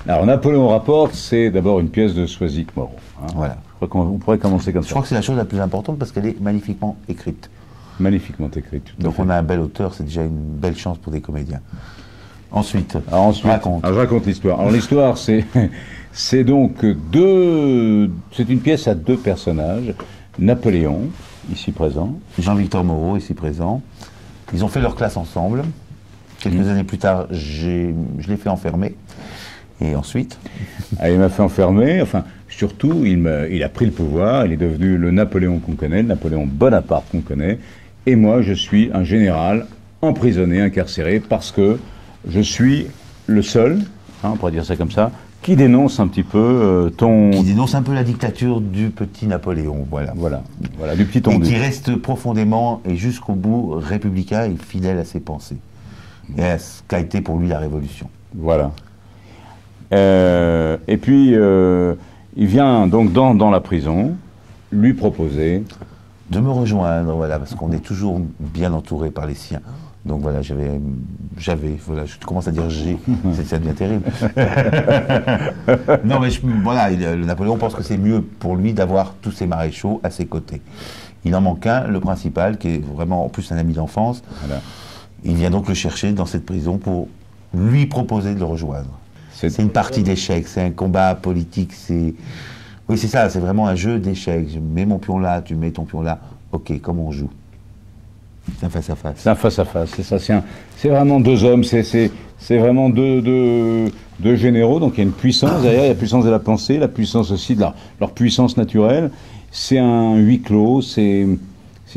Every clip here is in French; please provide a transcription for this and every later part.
Alors, Napoléon rapporte, c'est d'abord une pièce de Soisy-Moreau. Hein. Voilà. Je crois qu'on pourrait commencer comme ça. Je crois que c'est la chose la plus importante parce qu'elle est magnifiquement écrite. Magnifiquement écrite. Donc on a un bel auteur, c'est déjà une belle chance pour des comédiens. Ensuite, raconte. Alors, je raconte l'histoire. Alors l'histoire, c'est donc c'est une pièce à deux personnages. Napoléon, ici présent. Jean-Victor Moreau, ici présent. Ils ont fait leur classe ensemble. Quelques années plus tard, je l'ai fait enfermer. Et ensuite il m'a fait enfermer, enfin, surtout, il a pris le pouvoir, il est devenu le Napoléon qu'on connaît, le Napoléon Bonaparte qu'on connaît, et moi, je suis un général emprisonné, incarcéré, parce que je suis le seul, hein, on pourrait dire ça comme ça, qui dénonce un petit peu Qui dénonce un peu la dictature du petit Napoléon, voilà. Voilà, du petit tondu. Et qui reste profondément et jusqu'au bout républicain et fidèle à ses pensées. Et à ce qu'a été pour lui la Révolution. Voilà. Et puis, il vient donc dans la prison lui proposer de me rejoindre, voilà, parce qu'on est toujours bien entouré par les siens. Donc voilà, voilà, je commence à dire j'ai, ça devient terrible. Non mais voilà, le Napoléon pense que c'est mieux pour lui d'avoir tous ses maréchaux à ses côtés. Il en manque un, le principal, qui est vraiment en plus un ami d'enfance. Voilà. Il vient donc le chercher dans cette prison pour lui proposer de le rejoindre. C'est une partie d'échecs, c'est un combat politique, oui, c'est ça, c'est vraiment un jeu d'échecs. Je mets mon pion là, tu mets ton pion là. Ok, comment on joue? C'est un face-à-face. C'est un face-à-face, c'est ça. C'est vraiment deux hommes, c'est vraiment deux généraux. Donc il y a une puissance derrière, il y a la puissance de la pensée, la puissance aussi de leur puissance naturelle. C'est un huis clos, c'est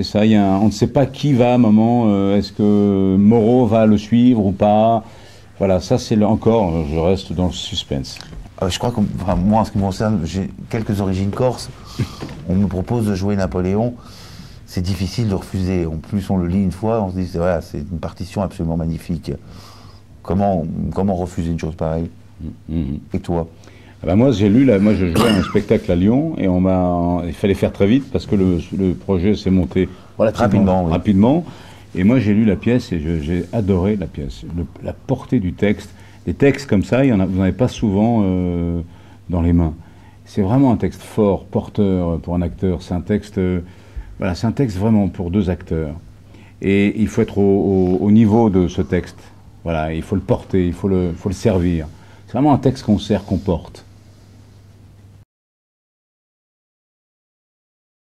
ça. On ne sait pas qui va à un moment. Est-ce que Moreau va le suivre ou pas? Voilà, ça c'est encore, je reste dans le suspense. Je crois que, enfin, moi, en ce qui me concerne, j'ai quelques origines corses. On me propose de jouer Napoléon. C'est difficile de refuser. En plus, on le lit une fois, on se dit, voilà, c'est une partition absolument magnifique. Comment refuser une chose pareille? Et toi? Moi, j'ai lu, moi je jouais à un spectacle à Lyon, et il fallait faire très vite, parce que le projet s'est monté rapidement. Et moi, j'ai lu la pièce, et j'ai adoré la pièce. La portée du texte. Des textes comme ça, vous n'en avez pas souvent dans les mains. C'est vraiment un texte fort, porteur pour un acteur. C'est un texte, voilà, c'est un texte vraiment pour deux acteurs. Et il faut être au niveau de ce texte. Voilà, il faut le porter, il faut le servir. C'est vraiment un texte qu'on sert, qu'on porte.